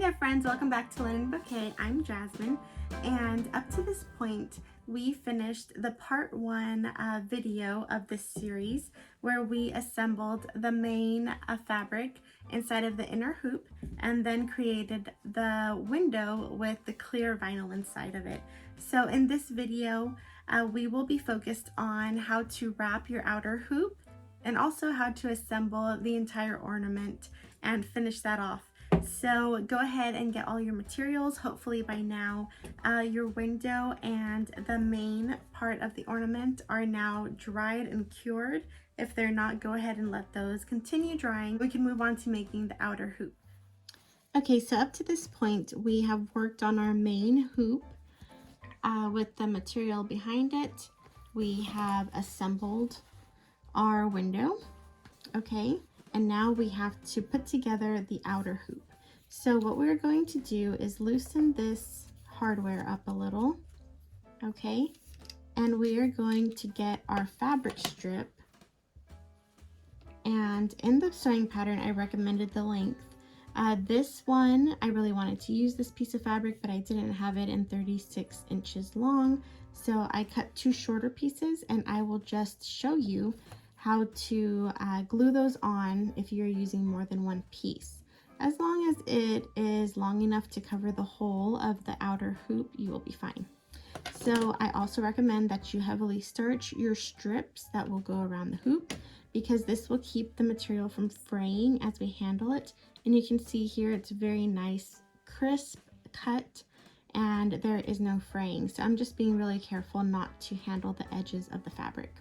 there friends, welcome back to Linen Bouquet. I'm Jasmine, and up to this point we finished the part 1 video of this series where we assembled the main fabric inside of the inner hoop and then created the window with the clear vinyl inside of it. So in this video we will be focused on how to wrap your outer hoop and also how to assemble the entire ornament and finish that off. So go ahead and get all your materials. Hopefully by now your window and the main part of the ornament are now dried and cured. If they're not, go ahead and let those continue drying. We can move on to making the outer hoop. Okay, so up to this point we have worked on our main hoop with the material behind it. We have assembled our window, okay, and now we have to put together the outer hoop. So what we're going to do is loosen this hardware up a little, okay, and we are going to get our fabric strip, and in the sewing pattern I recommended the length. This one, I really wanted to use this piece of fabric, but I didn't have it in 36 inches long, so I cut 2 shorter pieces, and I will just show you how to glue those on if you're using more than one piece. As long as it is long enough to cover the whole of the outer hoop, you will be fine. So I also recommend that you heavily starch your strips that will go around the hoop, because this will keep the material from fraying as we handle it. And you can see here it's very nice, crisp cut, and there is no fraying. So I'm just being really careful not to handle the edges of the fabric.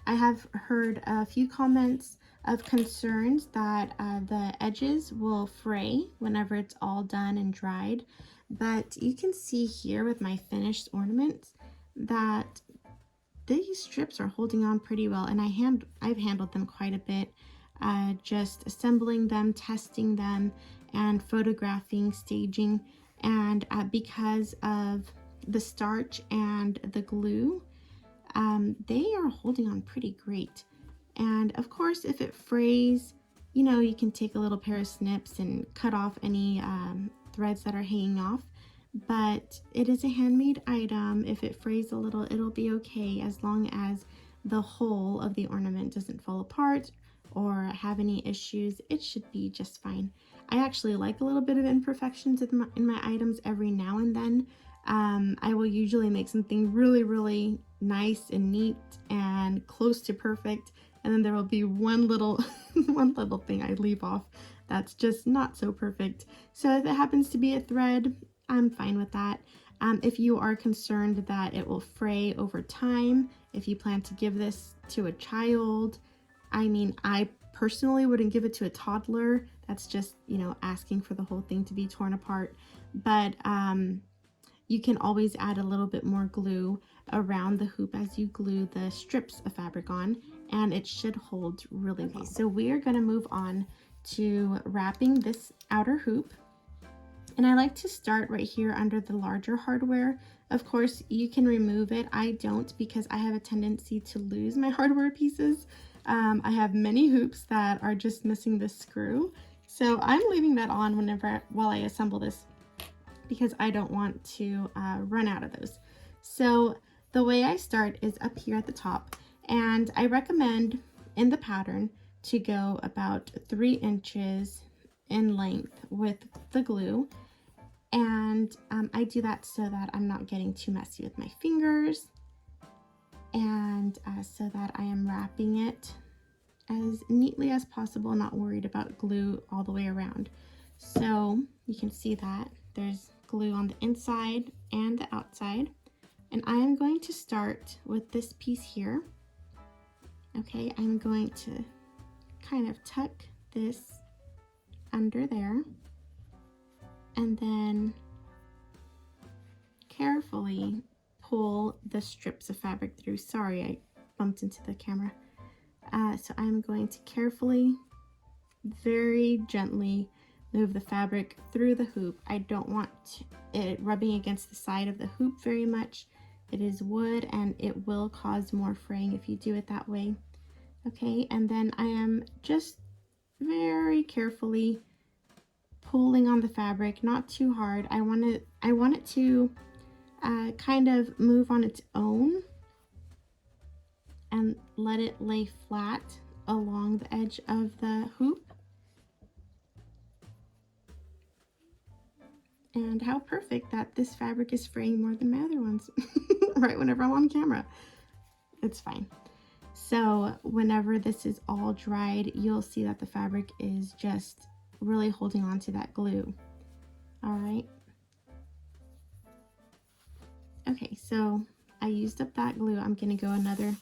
I have heard a few comments of concerns that the edges will fray whenever it's all done and dried, but you can see here with my finished ornaments that these strips are holding on pretty well, and I've handled them quite a bit, just assembling them, testing them, and photographing, staging, and because of the starch and the glue, they are holding on pretty great. And of course, if it frays, you know, you can take a little pair of snips and cut off any threads that are hanging off. But it is a handmade item. If it frays a little, it'll be okay, as long as the whole of the ornament doesn't fall apart or have any issues. It should be just fine. I actually like a little bit of imperfections in my items every now and then. I will usually make something really nice and neat and close to perfect, and then there will be one little one little thing I leave off that's just not so perfect. So if it happens to be a thread, I'm fine with that. If you are concerned that it will fray over time, if you plan to give this to a child, I mean, I personally wouldn't give it to a toddler. That's just, you know, asking for the whole thing to be torn apart. But you can always add a little bit more glue around the hoop as you glue the strips of fabric on, and it should hold really well. So we are going to move on to wrapping this outer hoop. And I like to start right here under the larger hardware. Of course, you can remove it. I don't, because I have a tendency to lose my hardware pieces. I have many hoops that are just missing the screw. So I'm leaving that on while I assemble this, because I don't want to run out of those. So the way I start is up here at the top, and I recommend in the pattern to go about 3 inches in length with the glue. And I do that so that I'm not getting too messy with my fingers, and so that I am wrapping it as neatly as possible, not worried about glue all the way around. So you can see that there's glue on the inside and the outside, and I am going to start with this piece here. Okay, I'm going to kind of tuck this under there, and then carefully pull the strips of fabric through. Sorry, I bumped into the camera. So I'm going to carefully, very gently move the fabric through the hoop. I don't want it rubbing against the side of the hoop very much. It is wood and it will cause more fraying if you do it that way. Okay, and then I am just very carefully pulling on the fabric, not too hard. I want it to kind of move on its own and let it lay flat along the edge of the hoop. And how perfect that this fabric is fraying more than my other ones right whenever I'm on camera. It's fine. So whenever this is all dried, you'll see that the fabric is just really holding on to that glue. All right. Okay, so I used up that glue. I'm gonna go another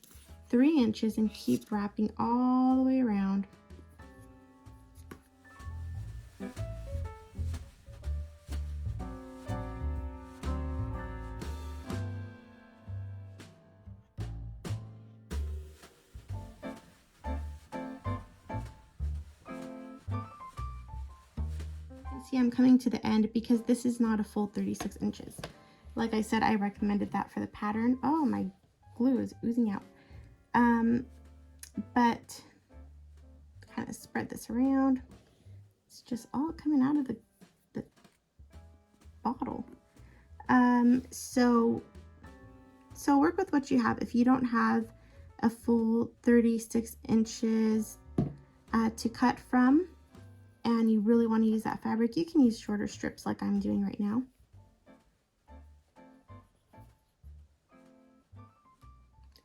3 inches and keep wrapping all the way around. See, I'm coming to the end because this is not a full 36 inches. Like I said, I recommended that for the pattern. Oh, my glue is oozing out. But kind of spread this around. It's just all coming out of the bottle. So work with what you have. If you don't have a full 36 inches to cut from, and you really want to use that fabric, you can use shorter strips like I'm doing right now.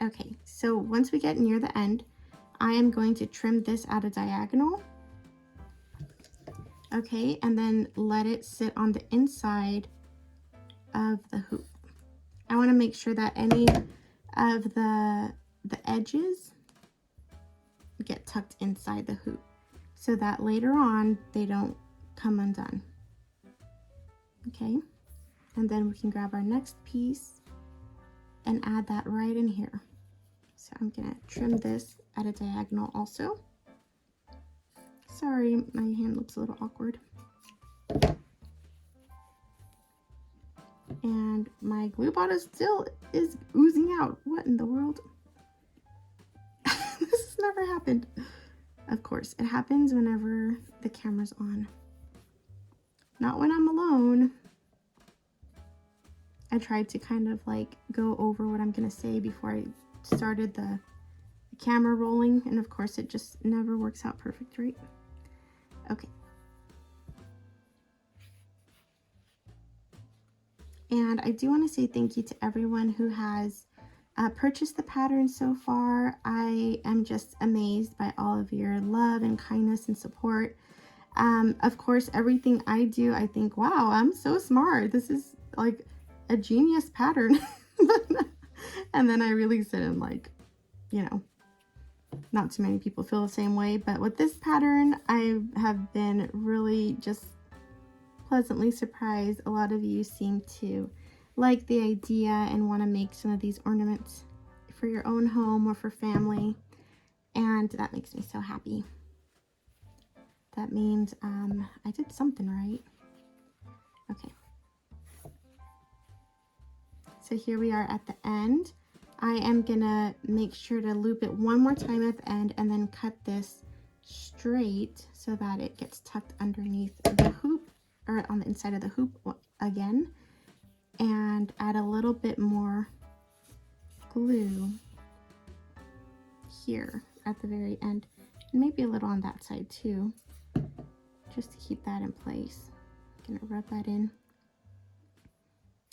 Okay, so once we get near the end, I am going to trim this at a diagonal. Okay, and then let it sit on the inside of the hoop. I want to make sure that any of the edges get tucked inside the hoop so that later on they don't come undone. Okay, and then we can grab our next piece and add that right in here. So I'm gonna trim this at a diagonal also. Sorry, my hand looks a little awkward. And my glue bottle still is oozing out. What in the world? This has never happened. Of course, it happens whenever the camera's on. Not when I'm alone. I tried to kind of like go over what I'm gonna say before I started the camera rolling, and of course it just never works out perfect, right? Okay. And I do want to say thank you to everyone who has purchased the pattern so far. I am just amazed by all of your love and kindness and support. Of course, everything I do, I think, wow, I'm so smart. This is like a genius pattern. And then I release it and like, you know, not too many people feel the same way. But with this pattern, I have been really just pleasantly surprised. A lot of you seem to like the idea and want to make some of these ornaments for your own home or for family, and that makes me so happy. That means I did something right. Okay, so here we are at the end. I am gonna make sure to loop it one more time at the end and then cut this straight so that it gets tucked underneath the hoop, or on the inside of the hoop again, and add a little bit more glue here at the very end, and maybe a little on that side too, just to keep that in place. I'm gonna rub that in.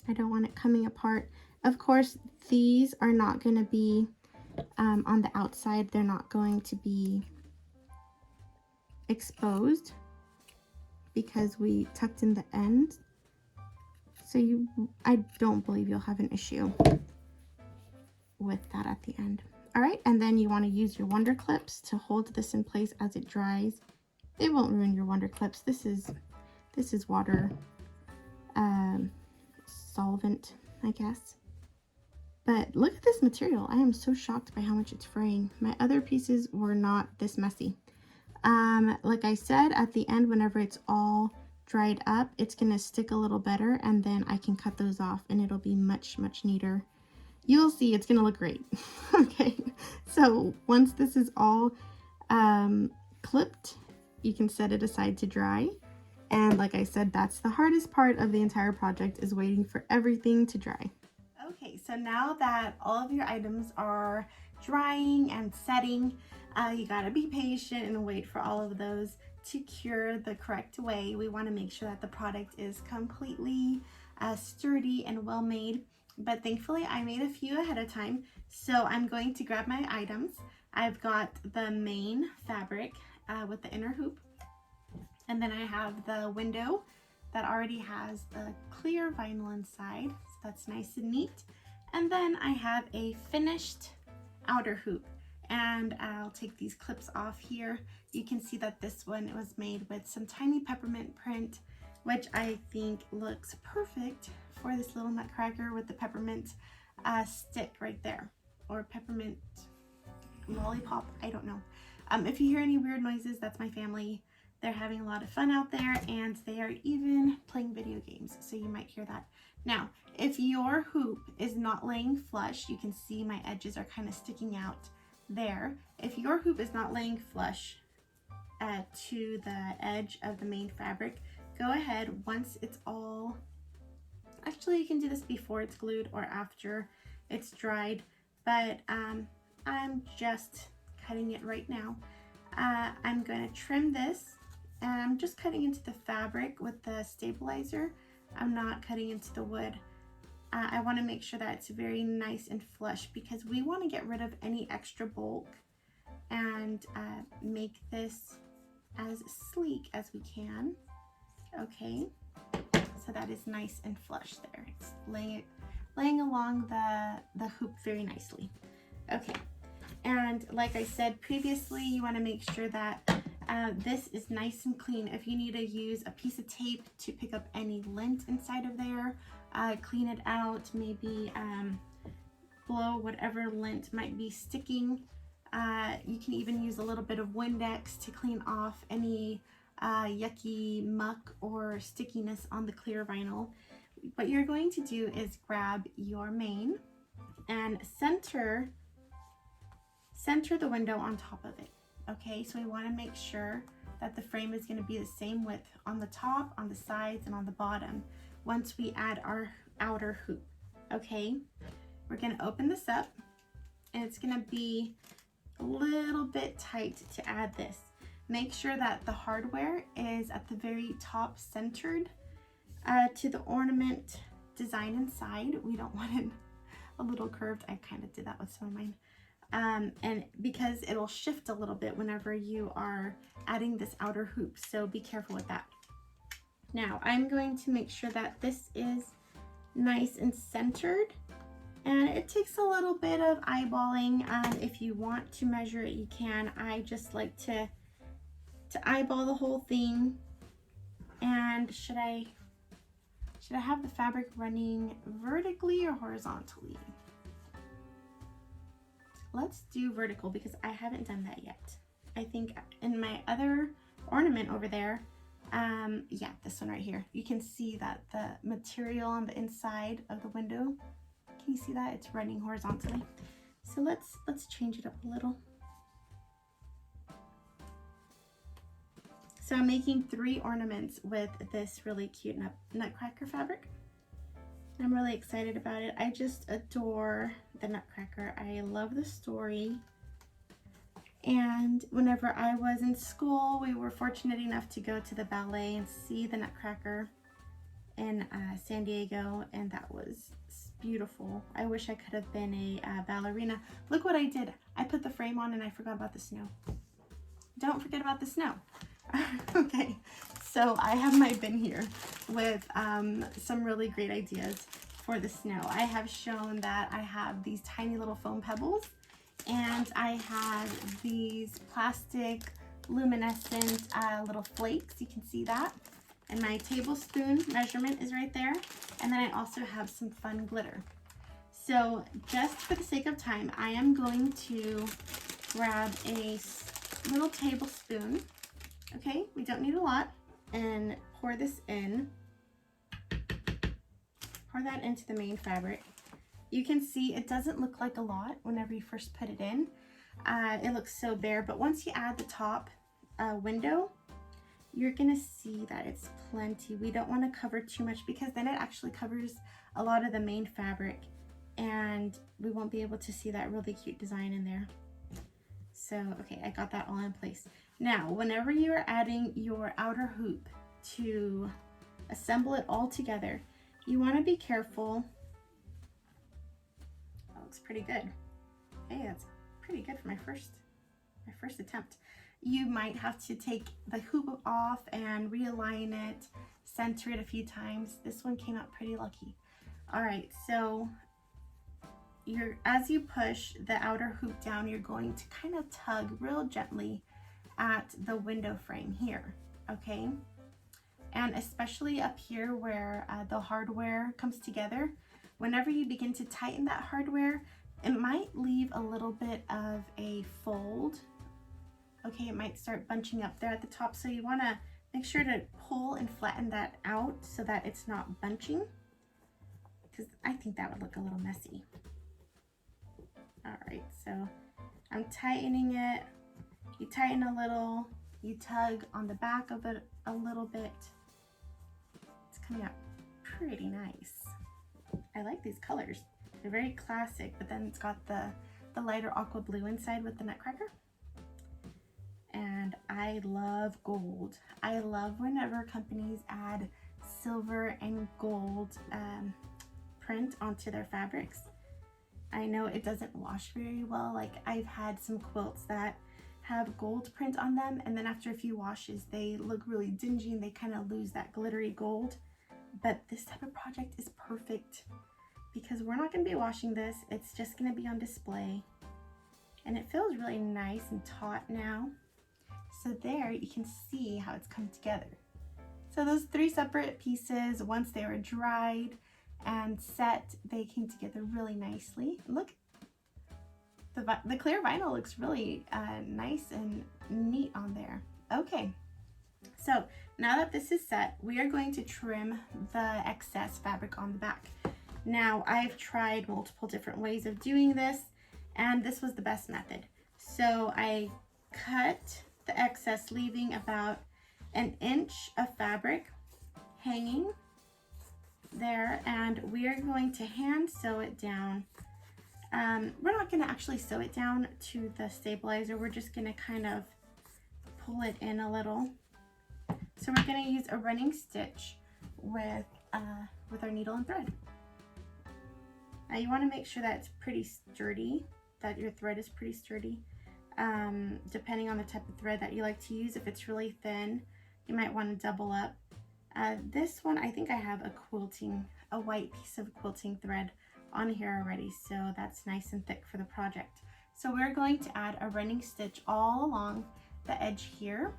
I don't want it coming apart. Of course, these are not going to be on the outside. They're not going to be exposed because we tucked in the end. So I don't believe you'll have an issue with that at the end. All right, and then you want to use your wonder clips to hold this in place as it dries. They won't ruin your wonder clips. This is water solvent, I guess. But look at this material. I am so shocked by how much it's fraying. My other pieces were not this messy. Like I said, at the end, whenever it's all dried up, it's gonna stick a little better, and then I can cut those off and it'll be much, much neater. You'll see, it's gonna look great. Okay, so once this is all clipped, you can set it aside to dry. And like I said, that's the hardest part of the entire project, is waiting for everything to dry. Okay, so now that all of your items are drying and setting, you gotta be patient and wait for all of those to cure the correct way. We wanna make sure that the product is completely sturdy and well made, but thankfully I made a few ahead of time. So I'm going to grab my items. I've got the main fabric with the inner hoop, and then I have the window that already has the clear vinyl inside, so that's nice and neat. And then I have a finished outer hoop, and I'll take these clips off here. You can see that this one was made with some tiny peppermint print, which I think looks perfect for this little nutcracker with the peppermint stick right there, or peppermint lollipop, I don't know. If you hear any weird noises, that's my family. They're having a lot of fun out there, and they are even playing video games, so you might hear that. Now, if your hoop is not laying flush, you can see my edges are kind of sticking out there. If your hoop is not laying flush to the edge of the main fabric, go ahead once it's all, actually you can do this before it's glued or after it's dried, but I'm just cutting it right now. I'm going to trim this, and I'm just cutting into the fabric with the stabilizer. I'm not cutting into the wood. I want to make sure that it's very nice and flush, because we want to get rid of any extra bulk and make this as sleek as we can. Okay, so that is nice and flush there. It's laying along the hoop very nicely. Okay, and like I said previously, you want to make sure that this is nice and clean. If you need to use a piece of tape to pick up any lint inside of there, clean it out, maybe blow whatever lint might be sticking. You can even use a little bit of Windex to clean off any yucky muck or stickiness on the clear vinyl. What you're going to do is grab your main and center the window on top of it. Okay, so we want to make sure that the frame is going to be the same width on the top, on the sides, and on the bottom once we add our outer hoop. Okay, we're going to open this up, and it's going to be a little bit tight to add this. Make sure that the hardware is at the very top, centered to the ornament design inside. We don't want it a little curved. I kind of did that with some of mine. And because it'll shift a little bit whenever you are adding this outer hoop, so be careful with that. Now I'm going to make sure that this is nice and centered, and it takes a little bit of eyeballing. If you want to measure it, you can. I just like to eyeball the whole thing. And should I have the fabric running vertically or horizontally? Let's do vertical, because I haven't done that yet. I think in my other ornament over there, yeah, this one right here, you can see that the material on the inside of the window, can you see that? It's running horizontally. So let's change it up a little. So I'm making 3 ornaments with this really cute nutcracker fabric. I'm really excited about it. I just adore the nutcracker. I love the story. And whenever I was in school, we were fortunate enough to go to the ballet and see the nutcracker in San Diego, and that was beautiful. I wish I could have been a ballerina. Look what I did. I put the frame on and I forgot about the snow. Don't forget about the snow. Okay, so I have my bin here with some really great ideas for the snow. I have shown that I have these tiny little foam pebbles, and I have these plastic luminescent little flakes. You can see that. And my tablespoon measurement is right there. And then I also have some fun glitter. So just for the sake of time, I am going to grab a little tablespoon. Okay, we don't need a lot, and pour this in. Pour that into the main fabric. You can see it doesn't look like a lot whenever you first put it in. It looks so bare, but once you add the top window, you're gonna see that it's plenty. We don't want to cover too much because then it actually covers a lot of the main fabric and we won't be able to see that really cute design in there. So, okay, I got that all in place. Now, whenever you are adding your outer hoop to assemble it all together, you want to be careful. That looks pretty good. Hey, that's pretty good for my first attempt. You might have to take the hoop off and realign it, center it a few times. This one came out pretty lucky. All right, so as you push the outer hoop down, you're going to kind of tug real gently at the window frame here, okay? And especially up here where the hardware comes together, whenever you begin to tighten that hardware, it might leave a little bit of a fold. Okay, it might start bunching up there at the top, so you want to make sure to pull and flatten that out so that it's not bunching, because I think that would look a little messy. All right, so I'm tightening it. You tighten a little, you tug on the back of it a little bit. It's coming out pretty nice. I like these colors. They're very classic, but then it's got the lighter aqua blue inside with the nutcracker. And I love gold. I love whenever companies add silver and gold print onto their fabrics. I know it doesn't wash very well. Like, I've had some quilts that have gold print on them, and then after a few washes they look really dingy and they kind of lose that glittery gold. But this type of project is perfect because we're not going to be washing this. It's just going to be on display, and it feels really nice and taut now. So there you can see how it's come together. So those 3 separate pieces, once they were dried and set, they came together really nicely. Look, the clear vinyl looks really nice and neat on there. Okay, so now that this is set, we are going to trim the excess fabric on the back. Now, I've tried multiple different ways of doing this, and this was the best method. So I cut the excess, leaving about 1 inch of fabric hanging there, and we are going to hand sew it down. We're not going to actually sew it down to the stabilizer. We're just going to kind of pull it in a little. So we're going to use a running stitch with our needle and thread. Now you want to make sure that it's pretty sturdy, that your thread is pretty sturdy. Depending on the type of thread that you like to use. If it's really thin, you might want to double up. This one, I think I have a white piece of quilting thread on here already, so that's nice and thick for the project. So we're going to add a running stitch all along the edge here,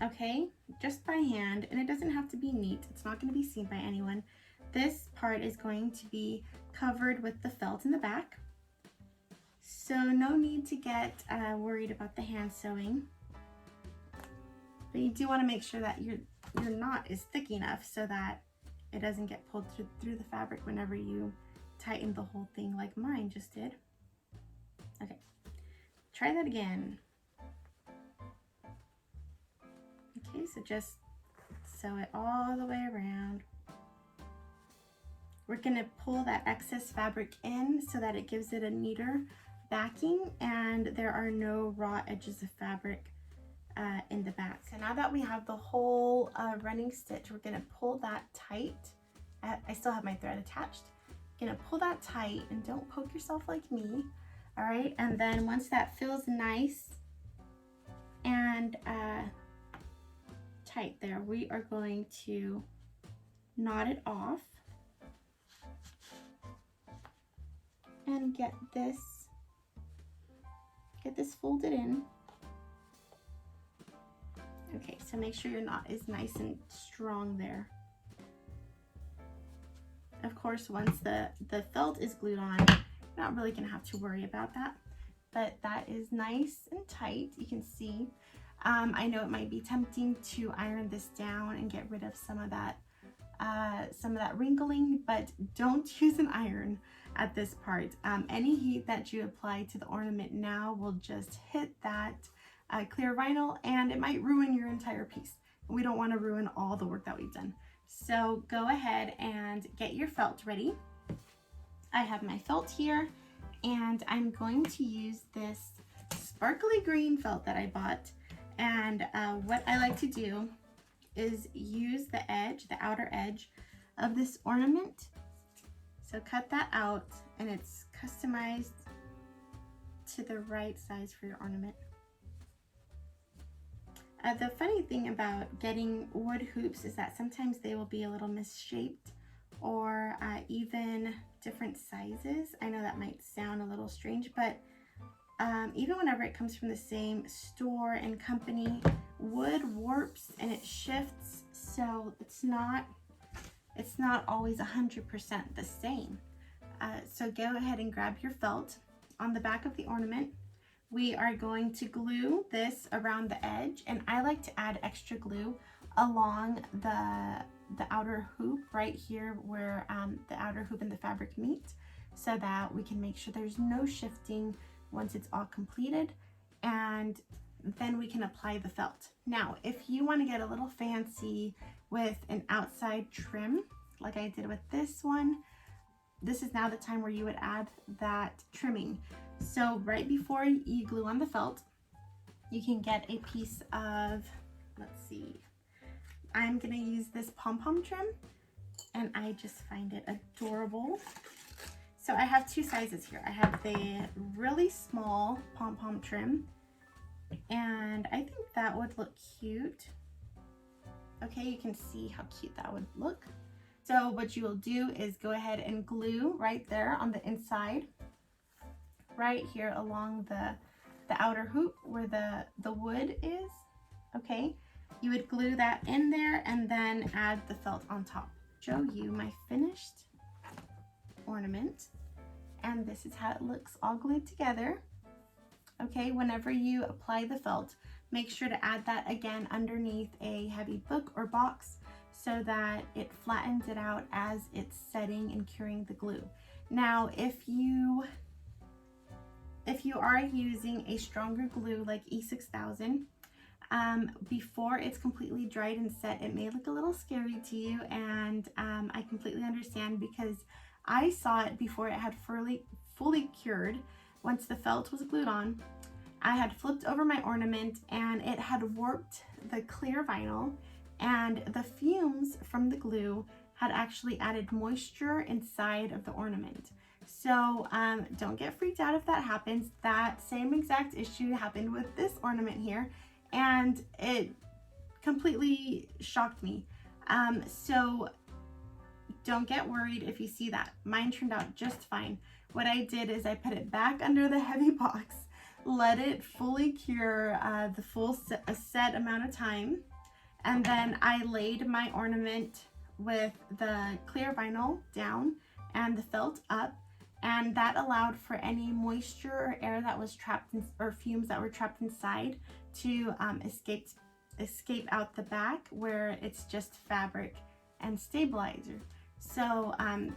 okay, just by hand, and it doesn't have to be neat. It's not going to be seen by anyone. This part is going to be covered with the felt in the back, so no need to get worried about the hand sewing. But you do want to make sure that your knot is thick enough so that it doesn't get pulled through the fabric whenever you tighten the whole thing like mine just did. Okay, try that again. Okay, so just sew it all the way around. We're going to pull that excess fabric in so that it gives it a neater backing and there are no raw edges of fabric in the back. So now that we have the whole running stitch, we're going to pull that tight. I still have my thread attached. Going to pull that tight and don't poke yourself like me. All right, and then once that feels nice and tight there, we are going to knot it off and get this folded in. Okay, so make sure your knot is nice and strong there. Of course, once the felt is glued on, you're not really going to have to worry about that. But that is nice and tight, you can see. I know it might be tempting to iron this down and get rid of some of that wrinkling, but don't use an iron at this part. Any heat that you apply to the ornament now will just hit that clear vinyl, and it might ruin your entire piece. We don't want to ruin all the work that we've done. So go ahead and get your felt ready. I have my felt here, and I'm going to use this sparkly green felt that I bought. And what I like to do is use the edge, the outer edge of this ornament. So cut that out, and it's customized to the right size for your ornament. The funny thing about getting wood hoops is that sometimes they will be a little misshaped, or even different sizes. I know that might sound a little strange, but even whenever it comes from the same store and company, wood warps and it shifts, so it's not always 100% the same. So go ahead and grab your felt. On the back of the ornament, we are going to glue this around the edge, and I like to add extra glue along the outer hoop right here where the outer hoop and the fabric meet, so that we can make sure there's no shifting once it's all completed, and then we can apply the felt. Now, if you want to get a little fancy with an outside trim, like I did with this one, this is now the time where you would add that trimming. So right before you glue on the felt, you can get a piece of, let's see, I'm gonna use this pom-pom trim, and I just find it adorable. So I have two sizes here. I have the really small pom-pom trim, and I think that would look cute. Okay, you can see how cute that would look. So what you will do is go ahead and glue right there on the inside, right here along the outer hoop where the wood is. Okay, you would glue that in there and then add the felt on top. Show you my finished ornament, and this is how it looks all glued together. Okay, whenever you apply the felt, make sure to add that again underneath a heavy book or box so that it flattens it out as it's setting and curing the glue. Now, if you are using a stronger glue like E6000, before it's completely dried and set, it may look a little scary to you, and I completely understand, because I saw it before it had fully cured. Once the felt was glued on, I had flipped over my ornament and it had warped the clear vinyl, and the fumes from the glue had actually added moisture inside of the ornament. So don't get freaked out if that happens. That same exact issue happened with this ornament here, and it completely shocked me. So don't get worried if you see that. Mine turned out just fine. What I did is I put it back under the heavy box, let it fully cure the full set amount of time, and then I laid my ornament with the clear vinyl down and the felt up, and that allowed for any moisture or air that was trapped in, or fumes that were trapped inside, to escape out the back where it's just fabric and stabilizer. So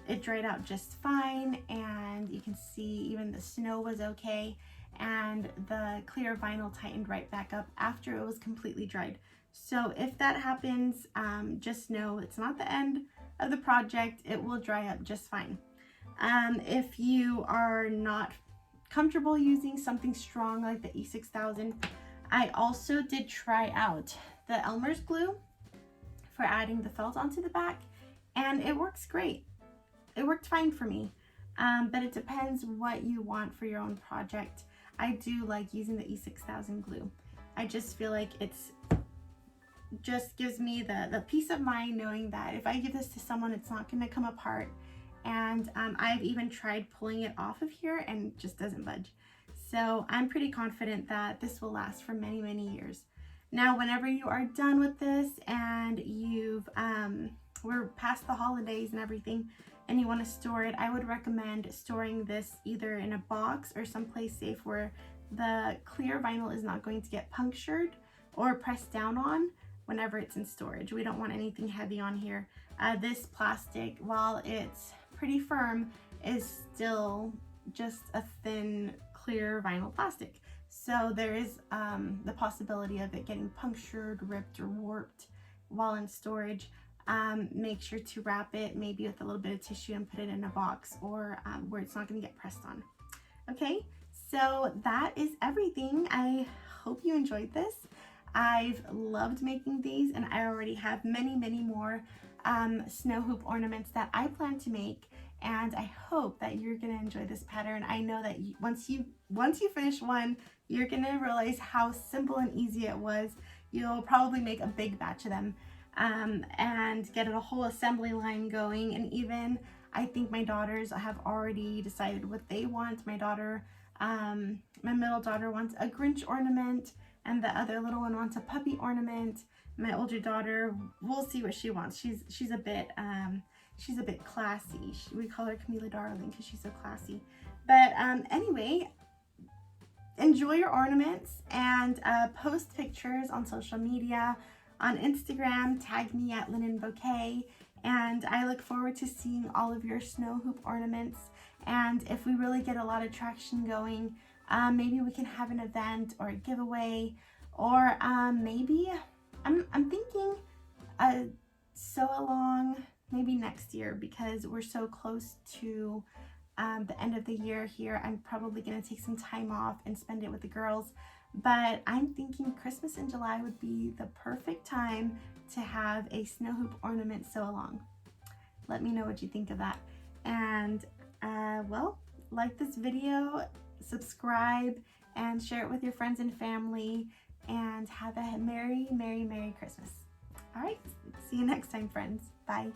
it dried out just fine, and you can see even the snow was okay, and the clear vinyl tightened right back up after it was completely dried. So if that happens, just know it's not the end of the project. It will dry up just fine. If you are not comfortable using something strong like the E6000, I also did try out the Elmer's glue for adding the felt onto the back, and it works great. It worked fine for me, but it depends what you want for your own project. I do like using the E6000 glue. I just feel like it's just gives me the peace of mind knowing that if I give this to someone, it's not going to come apart. And I've even tried pulling it off of here and it just doesn't budge. So I'm pretty confident that this will last for many, many years. Now, whenever you are done with this and we're past the holidays and everything, and you want to store it, I would recommend storing this either in a box or someplace safe where the clear vinyl is not going to get punctured or pressed down on whenever it's in storage. We don't want anything heavy on here. This plastic, while it's pretty firm, is still just a thin clear vinyl plastic. So there is the possibility of it getting punctured, ripped, or warped while in storage. Make sure to wrap it maybe with a little bit of tissue and put it in a box, or where it's not going to get pressed on. Okay, so that is everything. I hope you enjoyed this. I've loved making these, and I already have many, many more snow hoop ornaments that I plan to make, and I hope that you're gonna enjoy this pattern. I know that once you finish one, you're gonna realize how simple and easy it was. You'll probably make a big batch of them and get a whole assembly line going. And even I think my daughters have already decided what they want. My daughter, my middle daughter wants a Grinch ornament, and the other little one wants a puppy ornament. My older daughter, we'll see what she wants. She's a bit classy. We call her Camila Darling because she's so classy. But anyway, enjoy your ornaments, and post pictures on social media. On Instagram, tag me at Linen Bouquet, and I look forward to seeing all of your snow hoop ornaments. And if we really get a lot of traction going, maybe we can have an event or a giveaway, or maybe I'm thinking a sew along maybe next year, because we're so close to the end of the year here. I'm probably going to take some time off and spend it with the girls. But I'm thinking Christmas in July would be the perfect time to have a snow hoop ornament sew along. Let me know what you think of that. And well, like this video, subscribe, and share it with your friends and family, and have a Merry, Merry, Merry Christmas. All right, see you next time, friends. Bye.